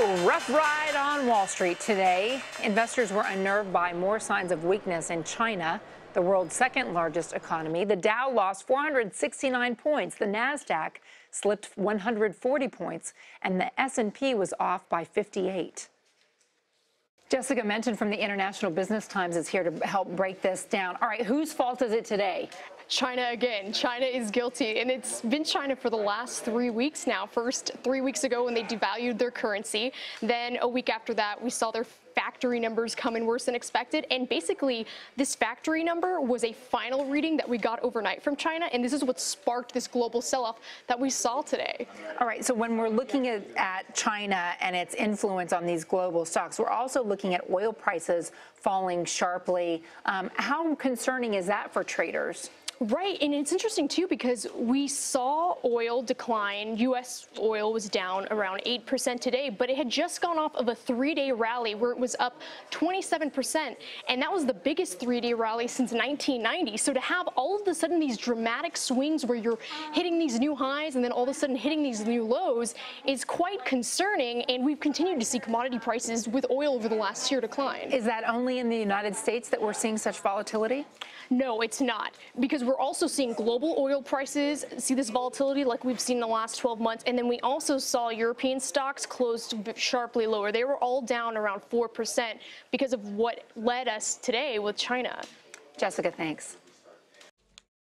Rough ride on Wall Street today. Investors were unnerved by more signs of weakness in China, the world's second largest economy. The Dow lost 469 points. The Nasdaq slipped 140 points, and the S&P was off by 58. Jessica Menton from the International Business Times is here to help break this down. All right, whose fault is it today? China again. China is guilty, and it's been China for the last 3 weeks now. First, 3 weeks ago when they devalued their currency. Then a week after that, we saw their factory numbers come in worse than expected. And basically, this factory number was a final reading that we got overnight from China, and this is what sparked this global sell-off that we saw today. All right, so when we're looking at China and its influence on these global stocks, we're also looking at oil prices falling sharply. How concerning is that for traders? Right, and it's interesting too because we saw oil decline. U.S. oil was down around 8% today, but it had just gone off of a 3-day rally where it was up 27%, and that was the biggest 3-day rally since 1990. So to have all of a sudden these dramatic swings where you're hitting these new highs and then all of a sudden hitting these new lows is quite concerning, and we've continued to see commodity prices with oil over the last year decline. Is that only in the United States that we're seeing such volatility? No, it's not, because we're also seeing global oil prices see this volatility like we've seen in the last 12 months. And then we also saw European stocks close sharply lower. They were all down around 4% because of what led us today with China. Jessica, thanks.